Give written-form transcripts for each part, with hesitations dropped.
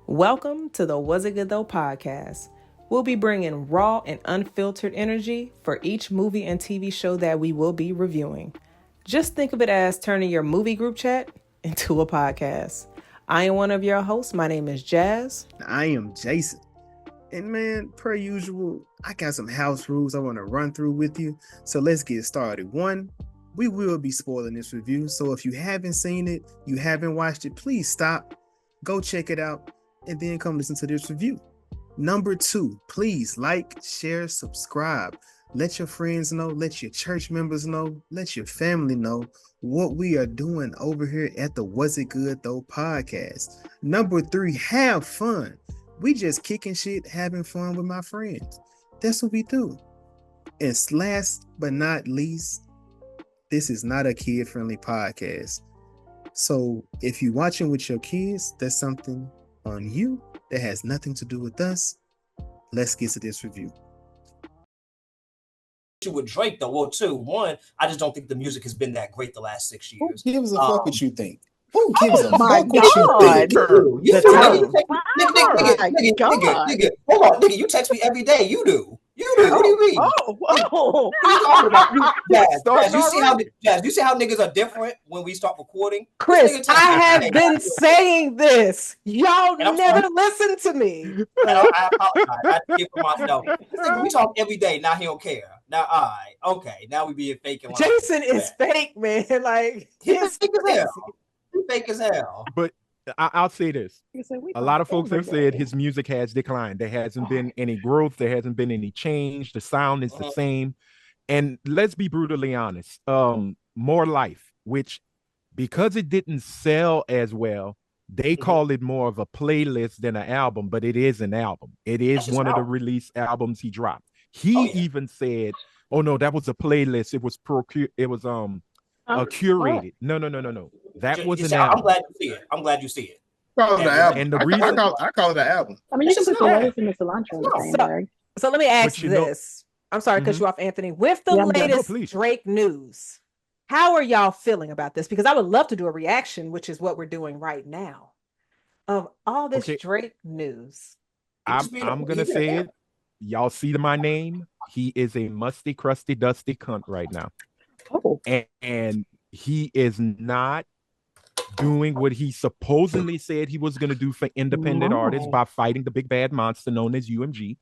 Welcome to the Was It Good Though podcast. We'll be bringing raw and unfiltered energy for each movie and TV show that we will be reviewing. Just think of it as turning your movie group chat into a podcast. I am one of your hosts. My name is Jazz. I am Jason. And man, per usual, I got some house rules I want to run through with you. So let's get started. One, we will be spoiling this review. So if you haven't seen it, you haven't watched it, please stop, go check it out, and then come listen to this review. Number two, please like, share, subscribe. Let your friends know, let your church members know, let your family know what we are doing over here at the Was It Good Though podcast. Number three, have fun. We just kicking shit, having fun with my friends. That's what we do. And last but not least, this is not a kid-friendly podcast. So if you're watching with your kids, that's something on you that has nothing to do with us. Let's get to this review. With Drake though, well, two, one, I just don't think the music has been that great the last 6 years. Who gives a fuck what you think? Who gives a my fuck what you think? Nigga, hold on, nigga, you text me every day. You do. What do you mean? Oh. Jazz, you see how niggas are different when we start recording? Chris, I have been saying this. Y'all never listen to me. I apologize. I give for myself. We talk every day. Now he don't care. Now, all right, okay. Now we being fake. And Jason is fake, man. Like he's fake as hell. He's fake as hell. But I'll say this. A lot of folks have said his music has declined. There hasn't been any growth. There hasn't been any change. The sound is the same. And let's be brutally honest. More Life, which because it didn't sell as well, they call it more of a playlist than an album, but it is an album. It is one of the release albums he dropped. He even said, "Oh no, that was a playlist. It was curated." No. That was an album. I'm glad you see it. Call it an album. And the reason I call it an album. I mean, you can put the lettuce and the cilantro in the same bag. So let me ask this. I'm sorry to cut you off, Anthony. With the latest Drake news, how are y'all feeling about this? Because I would love to do a reaction, which is what we're doing right now, of all this Drake news. I'm gonna say it. Y'all see my name? He is a musty, crusty, dusty cunt right now. Oh. And he is not doing what he supposedly said he was going to do for independent artists by fighting the big bad monster known as UMG.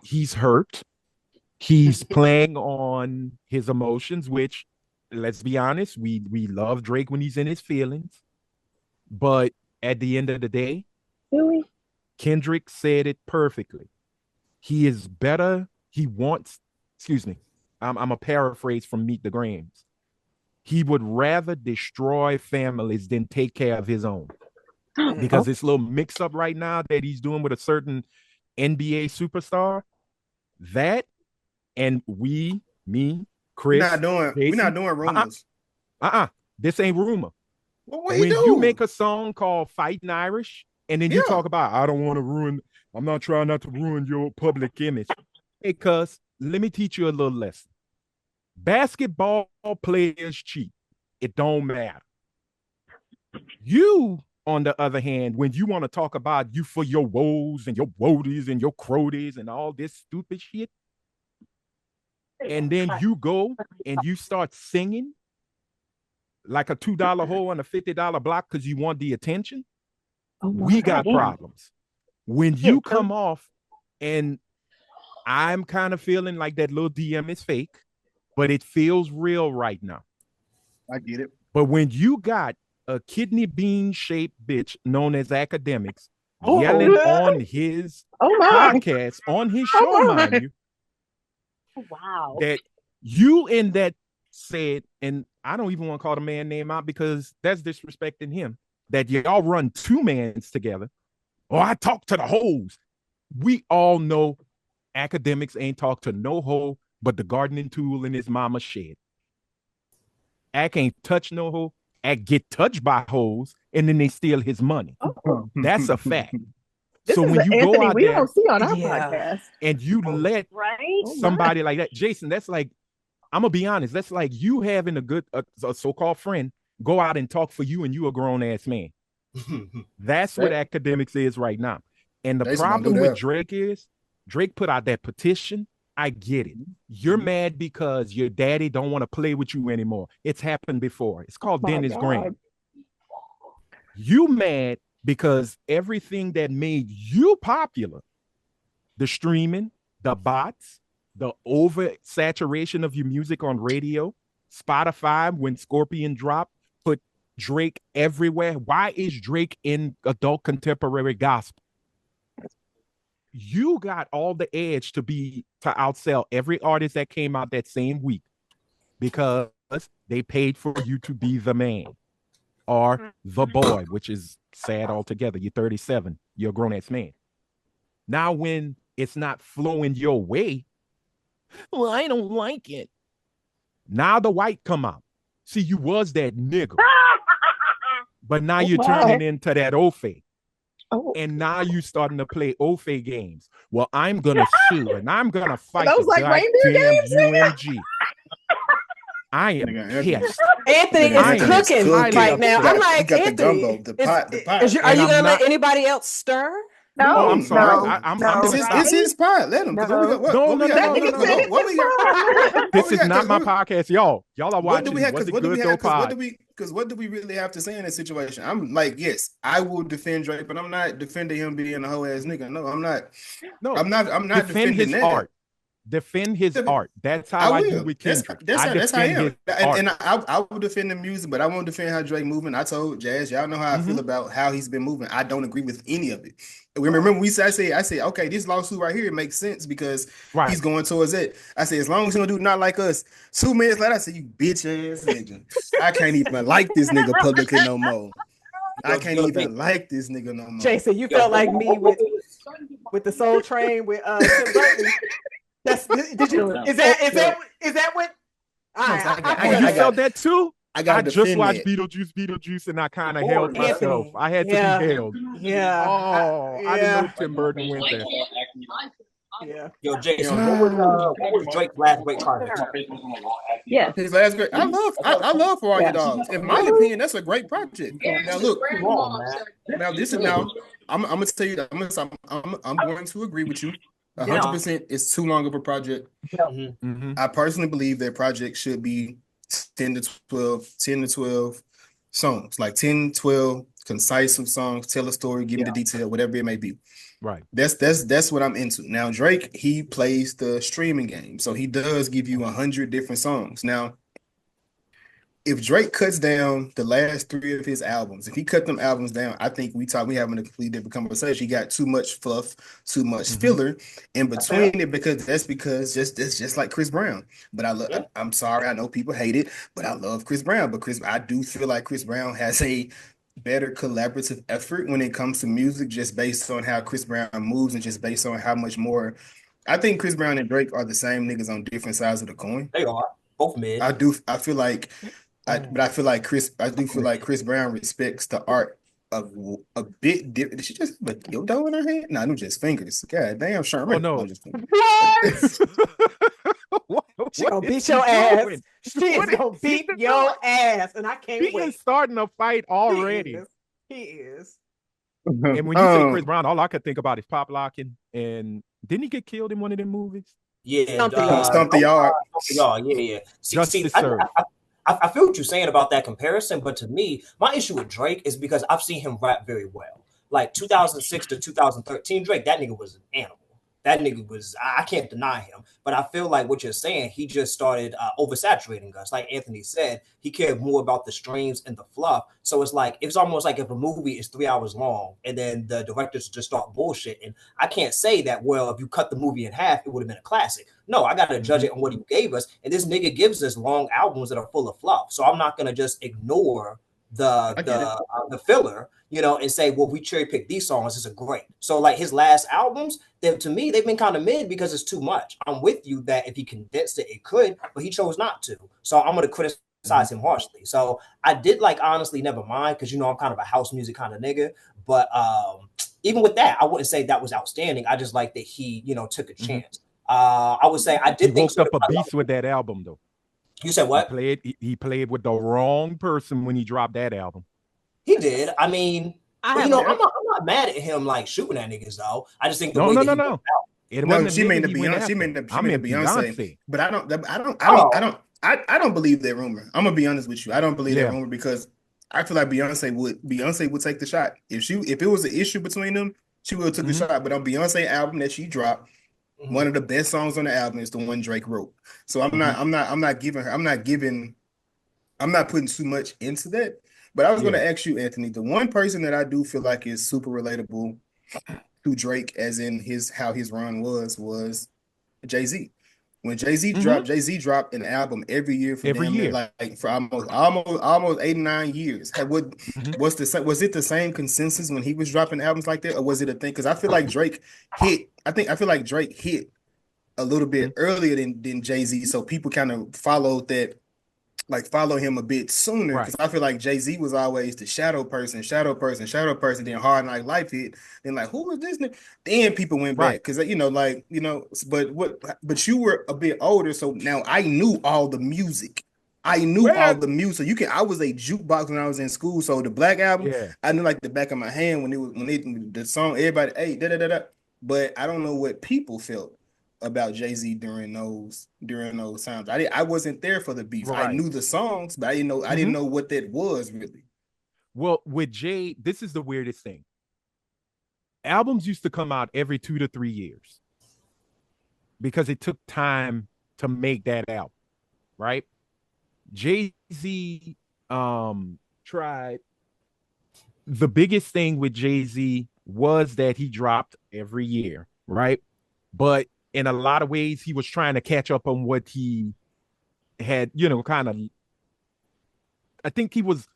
He's hurt. He's playing on his emotions, which, let's be honest, we love Drake when he's in his feelings. But at the end of the day, Kendrick said it perfectly. He is better. He wants, I'm a paraphrase from Meet the Grams. He would rather destroy families than take care of his own. Because this little mix up right now that he's doing with a certain NBA superstar, that and me, Chris, we're not doing rumors. This ain't rumor. Well, when you make a song called Fighting Irish, and then you talk about, I'm not trying not to ruin your public image. Hey, cuz, let me teach you a little lesson. Basketball players cheat. It don't matter. You, on the other hand, when you want to talk about you for your woes and your woadies and your croadies and all this stupid shit, and then you go and you start singing like a $2 hole on a $50 block because you want the attention, we got problems. When you come off, and I'm kind of feeling like that little DM is fake, but it feels real right now. I get it. But when you got a kidney bean shaped bitch known as Academics yelling on his podcast, on his show, mind you, that you and that said, and I don't even want to call the man name out because that's disrespecting him, that y'all run two mans together. Oh, I talk to the hoes. We all know Academics ain't talk to no hoe but the gardening tool in his mama's shed. Ack ain't touch no hoe. Ack get touched by hoes, and then they steal his money. That's a fact. This so is when you Anthony go out we there don't see on our podcast, and you let somebody like that, Jason, that's like, I'm gonna be honest, that's like you having a so-called friend go out and talk for you, and you a grown ass man. That's what academics is right now. And the Jason don't problem do with that. Drake is Drake put out that petition. I get it. You're mad because your daddy don't want to play with you anymore. It's happened before. It's called Dennis Graham. You mad because everything that made you popular, the streaming, the bots, the oversaturation of your music on radio, Spotify, when Scorpion dropped, put Drake everywhere. Why is Drake in adult contemporary gospel? You got all the edge to outsell every artist that came out that same week because they paid for you to be the man or the boy, which is sad altogether. You're 37. You're a grown-ass man. Now, when it's not flowing your way, well, I don't like it. Now the white come out. See, you was that nigga. But now you're turning into that Ofe. And now you starting to play Ofe games. Well, I'm going to sue and I'm going to fight Those the like reindeer games, UMG. I am pissed. Anthony is cooking right now. I'm like, got Anthony, the gumbo, the pot. are you going to let anybody else stir? No, I'm sorry. It's his pot. Let him. No. This is not my podcast, y'all. Y'all are watching. What do we really have to say in this situation? I'm like, yes, I will defend Drake, but I'm not defending him being a hoe ass nigga. No, I'm not. No, I'm not defending his that. art. Defend his art. That's how I do with Kendrick. That's how I am. And I will defend the music, but I won't defend how Drake moving. I told Jazz, y'all know how I feel about how he's been moving. I don't agree with any of it. Remember, I said, okay, this lawsuit right here makes sense because he's going towards it. I said, as long as he don't do Not Like Us. 2 minutes later, I said, you bitch ass nigga. I can't even like this nigga publicly no more. I can't even like this nigga no more. Jason, you felt like me with the Soul Train with Tim Burton. Is that what? You felt that too? I just watched Beetlejuice, and I kind of held myself. I had to be held. Yeah. I didn't know Tim Burton went there. Yeah. Yo, Jason, what was Drake's last great project? Yeah. His last great. I love For All Your Dogs. In my opinion, that's a great project. Now look, I'm gonna tell you that I'm going to agree with you. 100% is too long of a project. I personally believe that project should be 10 to 12 songs, like 10, 12 concise songs, tell a story, give me the detail, whatever it may be. Right. That's what I'm into. Now, Drake, he plays the streaming game, so he does give you 100 different songs. Now, if Drake cuts down the last 3 of his albums, if he cut them albums down, I think we having a completely different conversation. He got too much fluff, too much filler in between it because it's just like Chris Brown. But I'm sorry, I know people hate it, but I love Chris Brown. But I do feel like Chris Brown has a better collaborative effort when it comes to music, just based on how Chris Brown moves and just based on how much more. I think Chris Brown and Drake are the same niggas on different sides of the coin. They are both mid. I feel like Chris Brown respects the art of a bit different. Did she just have a dildo in her hand? No, them just fingers. God damn, Sherman. Oh no. What? She gonna beat your ass. She is gonna beat your ass, and I can't wait. He is starting a fight already. He is. And when you say Chris Brown, all I could think about is pop locking. And didn't he get killed in one of them movies? Yeah, Stomp the Yard. Yeah. I feel what you're saying about that comparison, but to me, my issue with Drake is because I've seen him rap very well. Like 2006 to 2013, Drake, that nigga was an animal. That nigga was, I can't deny him. But I feel like what you're saying, he just started oversaturating us. Like Anthony said, he cared more about the streams and the fluff. So it's almost like if a movie is 3 hours long and then the directors just start bullshitting. I can't say that, well, if you cut the movie in half, it would have been a classic. No, I got to judge it on what he gave us. And this nigga gives us long albums that are full of fluff. So I'm not going to just ignore the filler, and say, well, we cherry picked these songs. This is great. So like his last albums, to me, they've been kind of mid because it's too much. I'm with you that if he condensed it, it could, but he chose not to. So I'm going to criticize him harshly. So I did honestly never mind because, I'm kind of a house music kind of nigga. But even with that, I wouldn't say that was outstanding. I just like that he, took a chance. I would say I did think woke up a beast with that album though. You said what? He played with the wrong person when he dropped that album. He did. I mean, I'm not mad at him like shooting at niggas though. I just think the way that he went out. It no, wasn't she made the he went Beyonce. after. She made the Beyonce. Beyonce. But I don't believe that rumor. I'm gonna be honest with you. I don't believe that rumor because I feel like Beyonce would take the shot if it was an issue between them. She would have took the shot. But on Beyonce album that she dropped, one of the best songs on the album is the one Drake wrote. So I'm not putting too much into that. But I was going to ask you, Anthony, the one person that I do feel like is super relatable to Drake, as in how his run was Jay-Z. When Jay-Z dropped an album every year for for almost 8 or 9 years. Was it the same consensus when he was dropping albums like that, or was it a thing? Because I feel like Drake hit. I feel like Drake hit a little bit earlier than Jay-Z, so people kind of followed that. Like follow him a bit sooner because I feel like Jay-Z was always the shadow person. Then Hard Knock Life hit. Then like, who was this nigga? Then people went back because but you were a bit older, so now I knew all the music. I was a jukebox when I was in school. So the Black Album, I knew like the back of my hand when the song everybody hey da da da da. But I don't know what people felt about Jay-Z during those times. I wasn't there for the beef. I knew the songs, but I didn't know what that was really. Well, with Jay, this is the weirdest thing. Albums used to come out every 2 to 3 years because it took time to make that album, right? Jay-Z tried. The biggest thing with Jay-Z was that he dropped every year, right? But in a lot of ways, he was trying to catch up on what he had, kind of. I think he was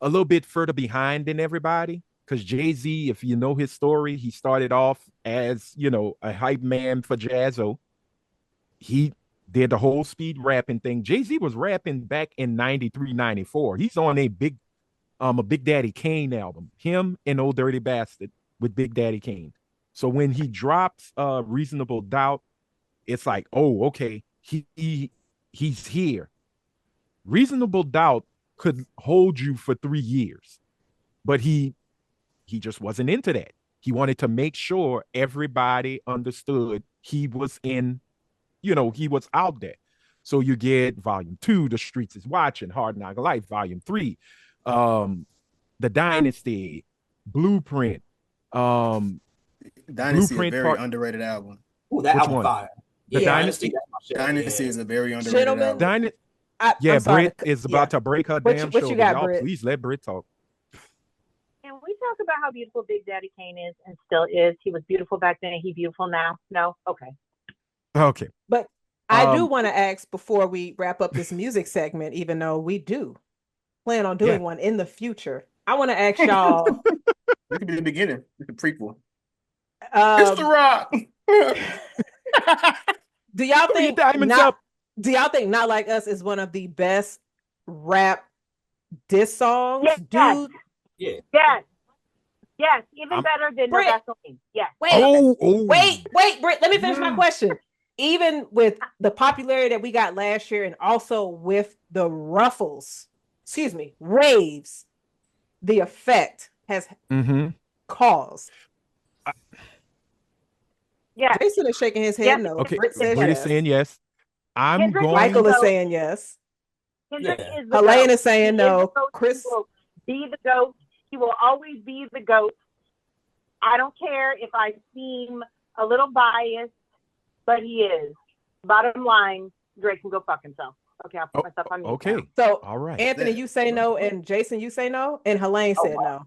a little bit further behind than everybody because Jay-Z, if you know his story, he started off as, a hype man for Jazzo. He did the whole speed rapping thing. Jay-Z was rapping back in 93, 94. He's on a Big Daddy Kane album, him and Old Dirty Bastard with Big Daddy Kane. So when he drops Reasonable Doubt, it's like, oh, okay, he's here. Reasonable Doubt could hold you for 3 years, but he just wasn't into that. He wanted to make sure everybody understood he was he was out there. So you get Volume 2, The Streets is Watching, Hard Knock Life, Volume 3, The Dynasty, Blueprint, Dynasty is a very underrated album. Ooh, that Which album one? fire. The Dynasty? Dynasty is a very underrated album. Britt is about to break her damn shoulder. Y'all, please let Britt talk. Can we talk about how beautiful Big Daddy Kane is and still is? He was beautiful back then. He's beautiful now. No? Okay. But I do want to ask before we wrap up this music segment, even though we do plan on doing one in the future. I want to ask y'all. It could be the beginning. It's a prequel. It's the Rock. Do y'all think Not Like Us is one of the best rap diss songs? Yes. Dude. Yeah. Yes. Even better than No Gasoline. Yes. Wait, Britt, let me finish my question. Even with the popularity that we got last year and also with the raves, the effect has caused. Yeah. Jason is shaking his head no. Okay, Britt is saying yes. Michael is saying yes. Helene is saying no. Chris will be the GOAT. He will always be the GOAT. I don't care if I seem a little biased, but he is. Bottom line, Drake can go fuck himself. Okay, I'll put myself on mute. Okay. Now. So, all right. Anthony, you say no, and Jason, you say no, and Helene said no.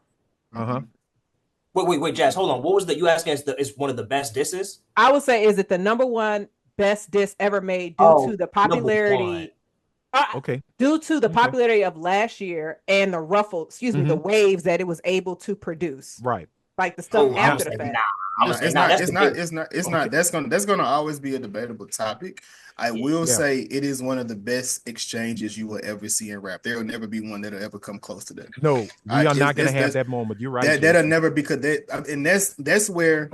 Wait, Jazz, hold on. What was you asking? Is one of the best disses? I would say, is it the number one best diss ever made due to the popularity? Due to the popularity of last year and the the waves that it was able to produce. Right. Like the stuff after the fact. It's not. That's gonna always be a debatable topic. I will say it is one of the best exchanges you will ever see in rap. There will never be one that'll ever come close to that. No, we are not gonna have that moment. You're right. That'll never, because that's where,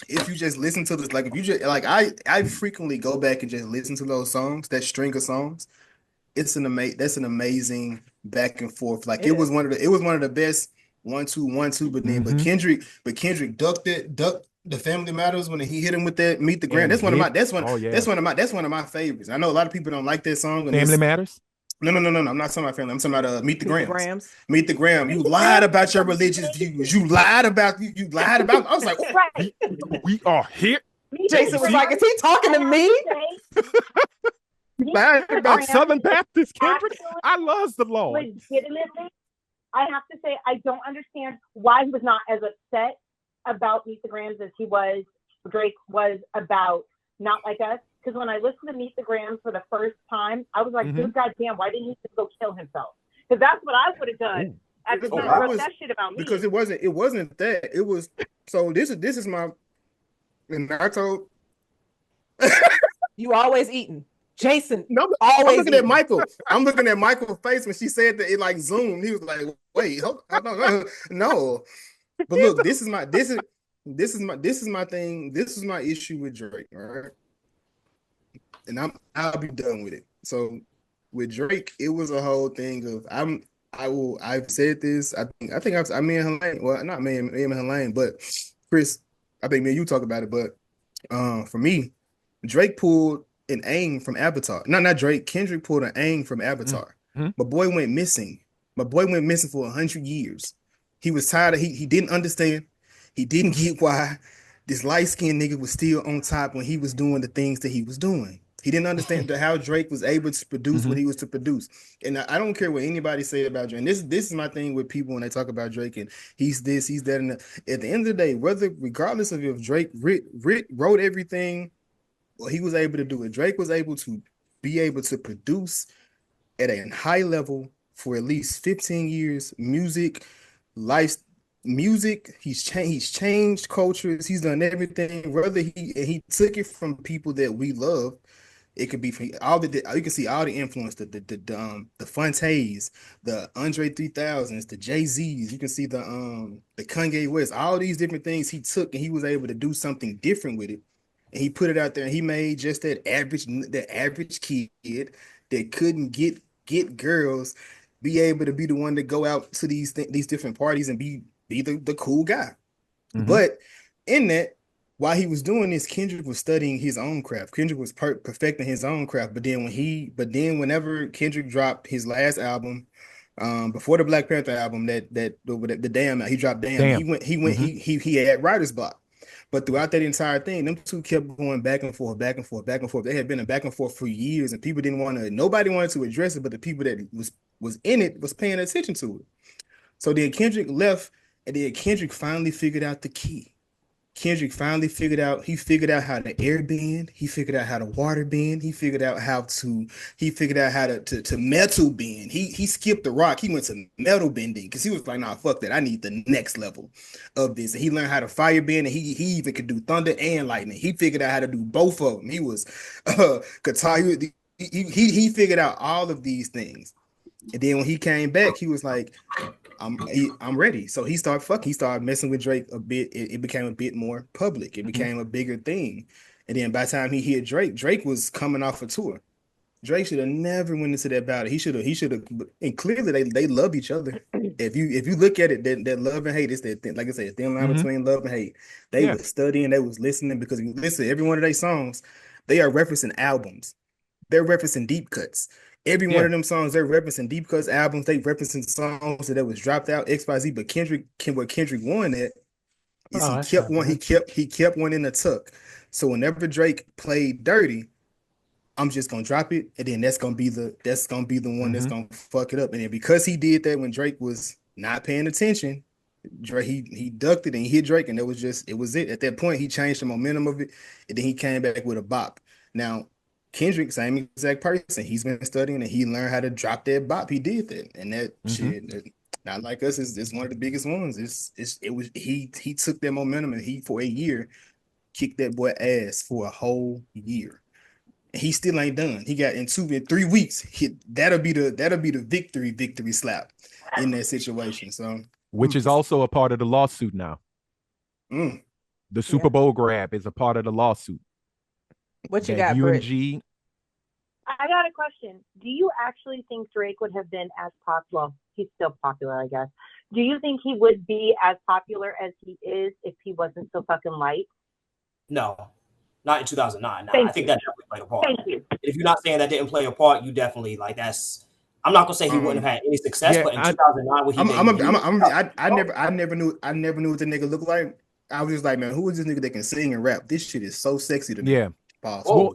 if you just listen to this, like if you just I frequently go back and just listen to those songs, that string of songs. That's an amazing back and forth. Like it was one of the best 1 2 but then but Kendrick ducked the Family Matters when he hit him with that Meet the Gram. That's one of my favorites. I know a lot of people don't like that song. Family Matters. No. I'm not talking about family. I'm talking about Meet the Grams. Meet the Gram. You Meet the lied Grams. about your religious views. You lied about. I was like, Right. We are here. Jason was like, "Is he talking to me?" I'm Southern Baptist, Kendrick. I love the Lord. Legitimately, I have to say, I don't understand why he was not as upset about Meet the Grams as Drake was about Not Like Us. Because when I listened to Meet the Grams for the first time, I was like, good goddamn, why didn't he just go kill himself? Because that's what I would have done at the time. Wrote that shit about me. Because it wasn't that. It was, so this is my, and I told. You always eating. Jason, no, always I'm looking eating. at Michael. I'm looking at Michael's face when she said that it like zoomed. He was like, "Wait, no." But look, this is my thing. This is my issue with Drake, all right? And I'll be done with it. So with Drake, it was a whole thing of I've said this. I think me and Helene. Well, not me and Helene, but Chris. I think me and you talk about it. But for me, Drake pulled an aim from Avatar. Not Drake. Kendrick pulled an aim from Avatar. My boy went missing. My boy went missing for 100 years. He was tired of. He didn't understand. He didn't get why this light-skinned nigga was still on top when he was doing the things that he was doing. He didn't understand how Drake was able to produce what he was to produce. And I don't care what anybody say about Drake. And this is my thing with people when they talk about Drake and he's this, he's that. And at the end of the day, regardless of if Drake wrote everything, well, he was able to do it. Drake was able to be able to produce at a high level for at least 15 years. Music, he's changed cultures. He's done everything. Whether he took it from people that we love. It could be from all you can see all the influence, the Fontays, the Andre 3000s, the Jay-Z's. You can see the Kanye West, all these different things he took and he was able to do something different with it. And he put it out there and he made just that average kid that couldn't get girls be able to be the one to go out to these different parties and be the cool guy. But in that, while he was doing this, Kendrick was studying his own craft. Kendrick was perfecting his own craft. But then whenever Kendrick dropped his last album, before the Black Panther album, the Damn, he dropped Damn. He had writer's block. But throughout that entire thing, them two kept going back and forth. They had been a back and forth for years, and nobody wanted to address it, but the people that was in it was paying attention to it. So then Kendrick left, and then Kendrick finally figured out the key. Kendrick finally figured out how to air bend. He figured out how to water bend. He figured out how to metal bend. He skipped the rock. He went to metal bending because he was like, nah, fuck that. I need the next level of this. And he learned how to fire bend, and he even could do thunder and lightning. He figured out how to do both of them. He was guitar. He figured out all of these things. And then when he came back, he was like, I'm ready. So he started messing with Drake a bit. It became a bit more public. It became a bigger thing. And then by the time he hit Drake was coming off a tour. Drake should have never went into that battle. He should have, and clearly they love each other. If you look at it, that love and hate is that thing, like I said, thin line between love and hate. They was studying, they was listening, because if you listen to every one of their songs, they are referencing albums. They're referencing deep cuts. Every one of them songs, they're referencing deep cuts albums. They referencing songs that was dropped out, XYZ. But what Kendrick won at is he kept one in the tuck. So whenever Drake played Dirty, I'm just gonna drop it, and then that's gonna be the one that's gonna fuck it up. And then because he did that when Drake was not paying attention, Drake he ducked it and he hit Drake, and it was it. At that point, he changed the momentum of it, and then he came back with a bop. Now Kendrick, same exact person. He's been studying and he learned how to drop that bop. He did that, and that shit, Not Like Us, is one of the biggest ones. He took that momentum and he for a year kicked that boy ass for a whole year. And he still ain't done. He got in 3 weeks. That'll be the victory slap in that situation. So, which is also a part of the lawsuit now. The Super Bowl grab is a part of the lawsuit. What you got, Britt? I got a question. Do you actually think Drake would have been as popular? Well, he's still popular, I guess. Do you think he would be as popular as he is if he wasn't so fucking light? No, not in 2009. Nah, Thank I think you. that definitely played a part. Thank you. If you're not saying that didn't play a part, you definitely like that's. I'm not gonna say he wouldn't have had any success, yeah, but in 2009 when he I never knew what the nigga looked like. I was just like, man, who is this nigga that can sing and rap? This shit is so sexy to me. Yeah. Pause. Well,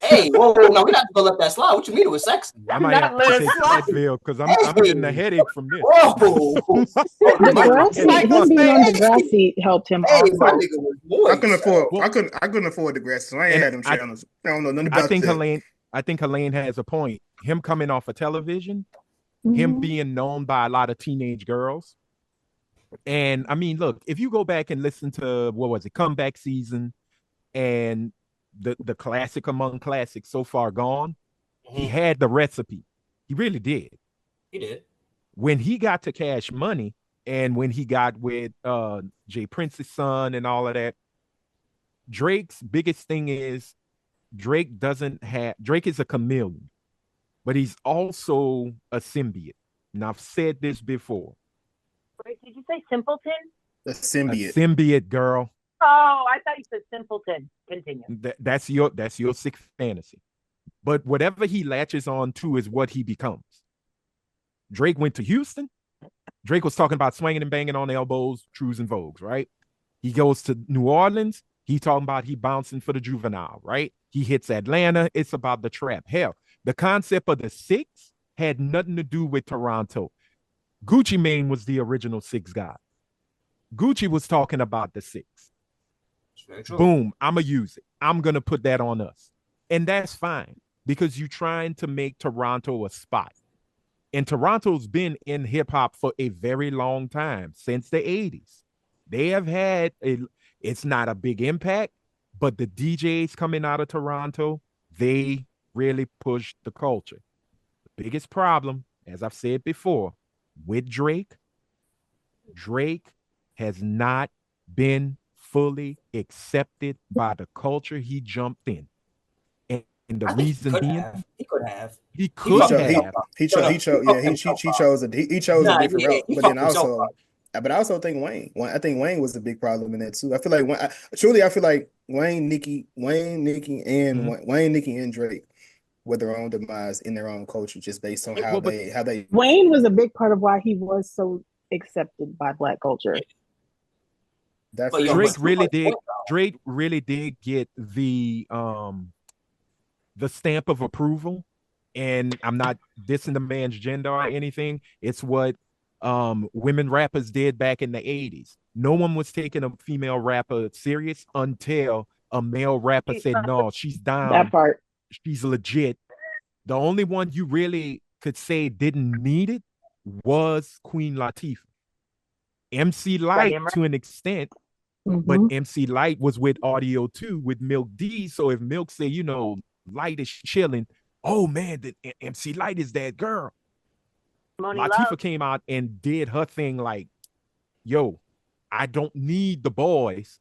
Hey, whoa, no, we're not gonna let that slide. What you mean it was sexy? I might have to take Advil because I'm getting a headache from this. Whoa. Him being on the grass seat helped him also. My nigga was moist. I couldn't afford the grass, so I ain't had them channels. I don't know nothing about that. I think Helene has a point. Him coming off of television, him being known by a lot of teenage girls. And I mean, look, if you go back and listen to Comeback Season and the classic among classics, So Far Gone, he had the recipe. He really did. He did. When he got to Cash Money and when he got with Jay Prince's son and all of that, Drake's biggest thing is Drake is a chameleon, but he's also a symbiote. And I've said this before. Wait, did you say simpleton? A symbiote. A symbiote, girl. Oh, I thought you said simpleton. Continue. That's your sick fantasy. But whatever he latches on to is what he becomes. Drake went to Houston. Drake was talking about swinging and banging on elbows, trues and vogues, right? He goes to New Orleans. He talking about he bouncing for the juvenile, right? He hits Atlanta. It's about the trap. Hell, the concept of the six had nothing to do with Toronto. Gucci Mane was the original six guy. Gucci was talking about the six. Boom, I'm going to use it. I'm going to put that on us. And that's fine because you're trying to make Toronto a spot. And Toronto's been in hip hop for a very long time, since the 80s. They have had it's not a big impact, but the DJs coming out of Toronto, they really pushed the culture. The biggest problem, as I've said before, with Drake has not been fully accepted by the culture he jumped in. And the reason being, he could have. He chose a different route. But then also, but I also think Wayne. I think Wayne was a big problem in that too. I feel like Wayne, Nicki, and Drake were their own demise in their own culture, just based on how they. Wayne was a big part of why he was so accepted by Black culture. Drake really did get the stamp of approval, and I'm not dissing the man's gender or anything. It's what women rappers did back in the 80s. No one was taking a female rapper serious until a male rapper said, no, she's down. That part. She's legit. The only one you really could say didn't need it was Queen Latifah. MC Lyte to an extent, but MC Lyte was with Audio 2 with Milk D. So if Milk say, Lyte is chilling, oh man, the MC Lyte is that girl. Latifah came out and did her thing like, yo, I don't need the boys.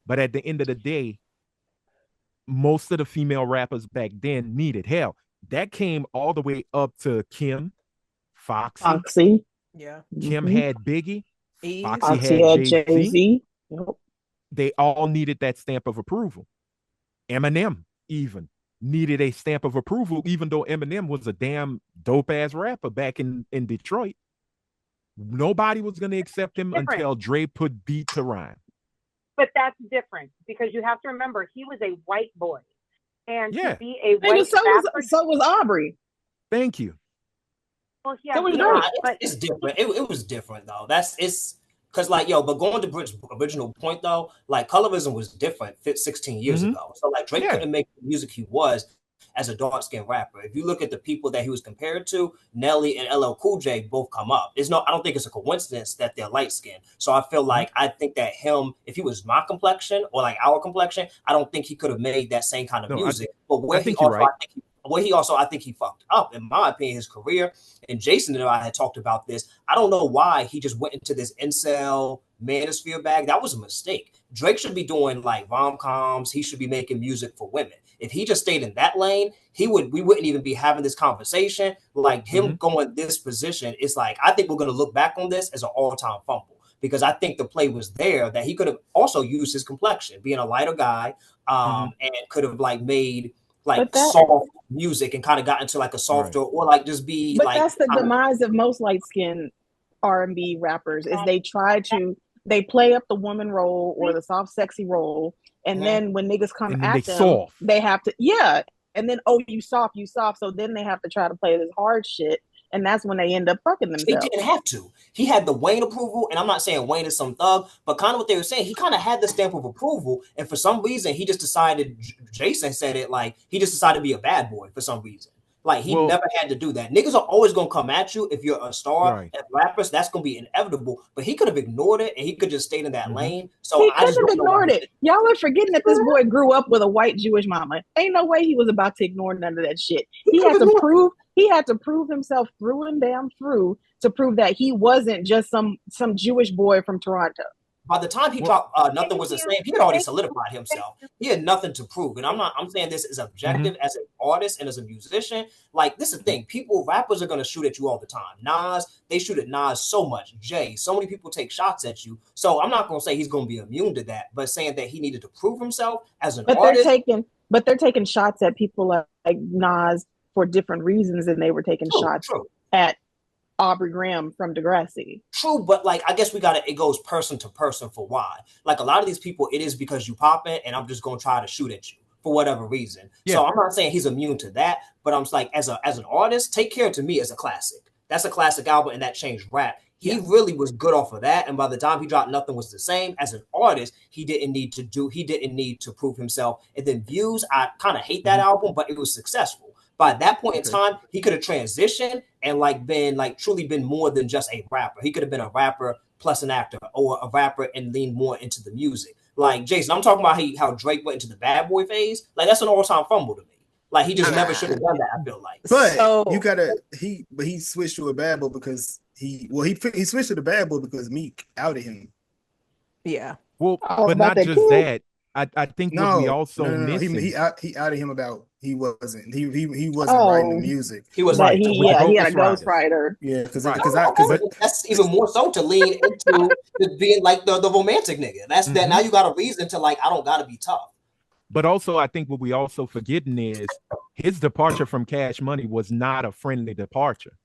But at the end of the day, most of the female rappers back then needed. Hell, that came all the way up to Kim, Foxy. Yeah. Kim had Biggie. Foxy had Jay-Z. Yep. They all needed that stamp of approval. Eminem even needed a stamp of approval, even though Eminem was a damn dope-ass rapper back in Detroit. Nobody was going to accept him until Dre put beat to rhyme. But that's different because you have to remember he was a white boy. And to be a white rapper... So was Aubrey. Thank you. Well, yeah, it's different. It was different, though. Because, but going to Brit's original point, though, colorism was different 16 years ago. So, Drake couldn't make the music he was as a dark-skinned rapper. If you look at the people that he was compared to, Nelly and LL Cool J both come up. I don't think it's a coincidence that they're light-skinned. So I feel I think that if he was my complexion or our complexion, I don't think he could have made that same kind of music. But where he also, I think he fucked up, in my opinion, his career. And Jason and I had talked about this. I don't know why he just went into this incel manosphere bag. That was a mistake. Drake should be doing like rom-coms. He should be making music for women. If he just stayed in that lane, we wouldn't even be having this conversation. Like him going this position, it's like, I think we're going to look back on this as an all-time fumble, because I think the play was there that he could have also used his complexion, being a lighter guy, and could have like made like soft music and kind of got into like a softer or like just be but like. That's the demise of most light-skinned R&B rappers, is they play up the woman role or the soft, sexy role, and then when niggas come at them, they have to, and then, oh, you soft, so then they have to try to play this hard shit, and that's when they end up fucking themselves. He didn't have to. He had the Wayne approval, and I'm not saying Wayne is some thug, but kind of what they were saying, he kind of had the stamp of approval, and for some reason, he just decided, Jason said it, like, he just decided to be a bad boy for some reason. Like, he never had to do that. Niggas are always going to come at you if you're a star. As rappers, that's going to be inevitable. But he could have ignored it, and he could just stayed in that lane. So he could have ignored it. Y'all are forgetting that this boy grew up with a white Jewish mama. Ain't no way he was about to ignore none of that shit. He had to prove himself through and damn through to prove that he wasn't just some Jewish boy from Toronto. By the time he dropped Nothing Was the Same, he had already solidified himself. He had nothing to prove. And I'm saying this is objective as an artist and as a musician. Like, this is the thing. Rappers are going to shoot at you all the time. Nas, they shoot at Nas so much. Jay, so many people take shots at you. So I'm not going to say he's going to be immune to that, but saying that he needed to prove himself as an artist. They're taking shots at people like Nas for different reasons than they were taking shots at Aubrey Graham from Degrassi. True, but like, I guess it goes person to person for why. Like, a lot of these people, it is because you popping and I'm just going to try to shoot at you for whatever reason. Yeah. So I'm not saying he's immune to that, but I'm like, as an artist, Take Care to me is a classic. That's a classic album, and that changed rap. He really was good off of that. And by the time he dropped Nothing Was the Same, as an artist, he didn't need to prove himself. And then Views, I kind of hate that album, but it was successful. By that point in time, he could have transitioned and truly been more than just a rapper. He could have been a rapper plus an actor, or a rapper and leaned more into the music. Like, Jason, I'm talking about how Drake went into the bad boy phase. Like, that's an all-time fumble to me. Like, he just never should have done that, I feel like. But he switched to a bad boy because he switched to the bad boy because Meek outed him. Yeah. Well, but not just that. I think what we also missing. He outed him about he wasn't writing the music. He was he had a ghostwriter. Yeah, because that's even more so to lean into being like the romantic nigga. That's that. Now you got a reason to like, I don't gotta be tough. But also, I think what we also forgetting is his departure from Cash Money was not a friendly departure.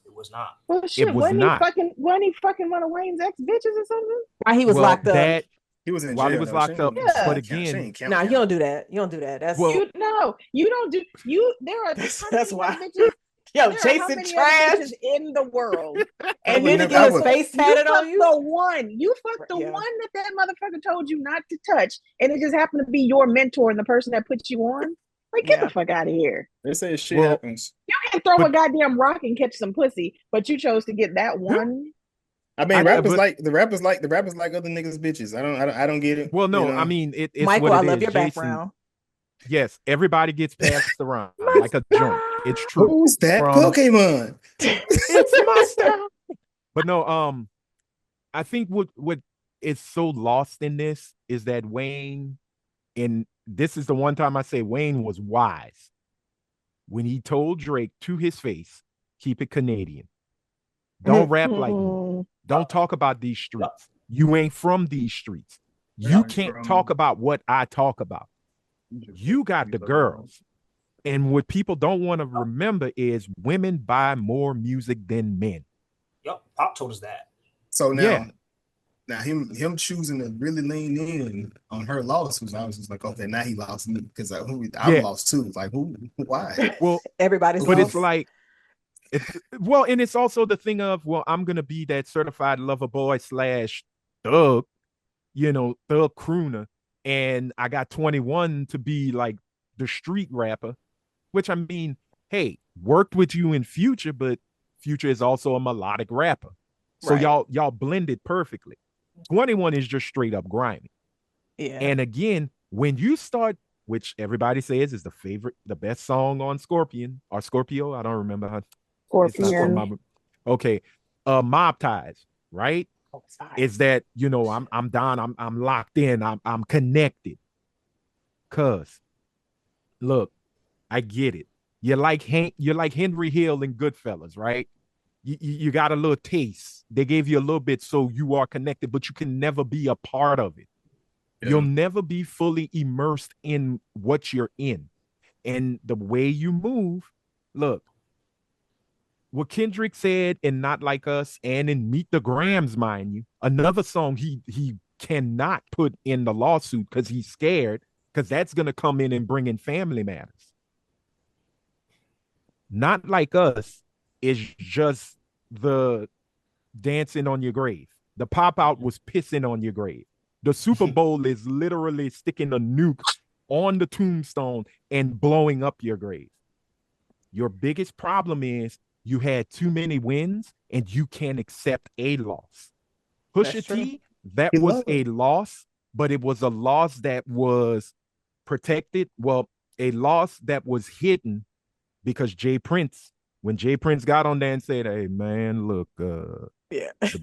It was not. Well, shit, it was not. Wasn't he fucking one of Wayne's ex-bitches or something? While he was locked up. He was in jail. While he was locked up. Yeah. But again, you don't do that. You don't do that. That's you don't do you. There are that's why. Bitches, yo, Jason trash in the world, and then to get his face tatted on you. You fucked the one that motherfucker told you not to touch, and it just happened to be your mentor and the person that put you on. Like, get the fuck out of here. They say shit happens. You can throw a goddamn rock and catch some pussy, but you chose to get that one. I mean, rappers like other niggas bitches. I don't get it. Well, no, I mean, it's Michael, what it I love is, your Jason. background. Yes, everybody gets passed around like a joint. It's true. Who's that Pokemon? It's my style. But no, I think what is so lost in this is that Wayne, and this is the one time I say Wayne was wise when he told Drake to his face, keep it Canadian. Don't rap like me. Don't talk about these streets. You ain't from these streets. You can't talk about what I talk about. You got the girls. And what people don't want to remember is women buy more music than men. Yep, Pop told us that. So now him choosing to really lean in on her loss was, I was just like, okay, now he lost me because I'm lost too. Like, why? Well, everybody's but lost. it's like, and it's also the thing of, well, I'm gonna be that certified lover boy / thug, thug crooner, and I got 21 to be like the street rapper, which, I mean, hey, worked with you in Future, but Future is also a melodic rapper, so y'all blended perfectly. 21 is just straight up grimy. Yeah. And again, when you start which everybody says is the best song on Scorpion or Scorpio. I don't remember how. Scorpion. Okay. Mob Ties, right? Is that, I'm down, I'm locked in, I'm connected. Cuz look, I get it. You're like Henry Hill in Goodfellas, right? You got a little taste. They gave you a little bit, so you are connected, but you can never be a part of it. Yeah. You'll never be fully immersed in what you're in. And the way you move, look, what Kendrick said in Not Like Us and in Meet the Grams, mind you, another song he cannot put in the lawsuit because he's scared, because that's going to come in and bring in family matters. Not Like Us is just the dancing on your grave. The pop out was pissing on your grave. The Super Bowl is literally sticking a nuke on the tombstone and blowing up your grave. Your biggest problem is you had too many wins and you can't accept a loss. Pusha T, that was a loss, but it was a loss that was protected. Well, a loss that was hidden because when Jay Prince got on there and said, hey, man, look, the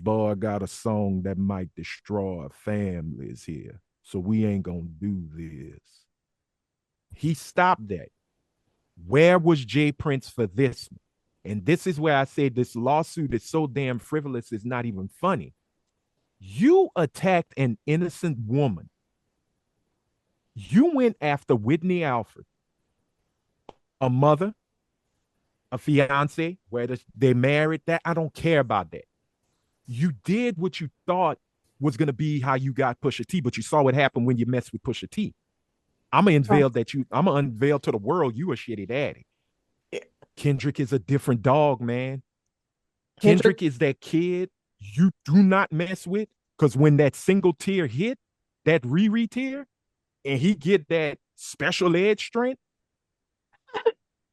boy got a song that might destroy families here, so we ain't gonna do this. He stopped that. Where was Jay Prince for this one? And this is where I say this lawsuit is so damn frivolous, it's not even funny. You attacked an innocent woman. You went after Whitney Alford, a mother, a fiance, whether they married, that I don't care about that. You did what you thought was going to be how you got Pusha T, but you saw what happened when you messed with Pusha T. I'm going to unveil to the world you a shitty daddy. Kendrick is a different dog, man. Kendrick is that kid you do not mess with, because when that single tier hit, that Riri tier, and he get that special edge strength,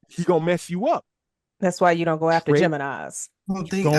he gonna mess you up. That's why you don't go after Geminis. I don't think it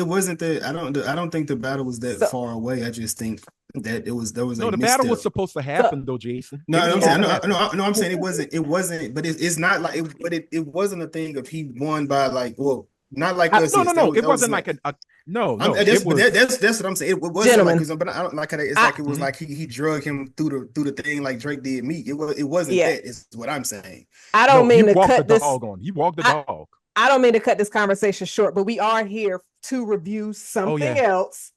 wasn't that. I don't think the battle was that far away. I just think that there was the battle was supposed to happen though, Jason. I'm saying it wasn't, but it's not like it, but it wasn't a thing of he won by like, well, not like us. It wasn't like a that's what I'm saying. It wasn't like, but I don't like how it's like it was like he drug him through the thing like Drake did me. It wasn't that. Is what I'm saying. I don't mean to cut this. He walked the dog. I don't mean to cut this conversation short, but we are here to review something else.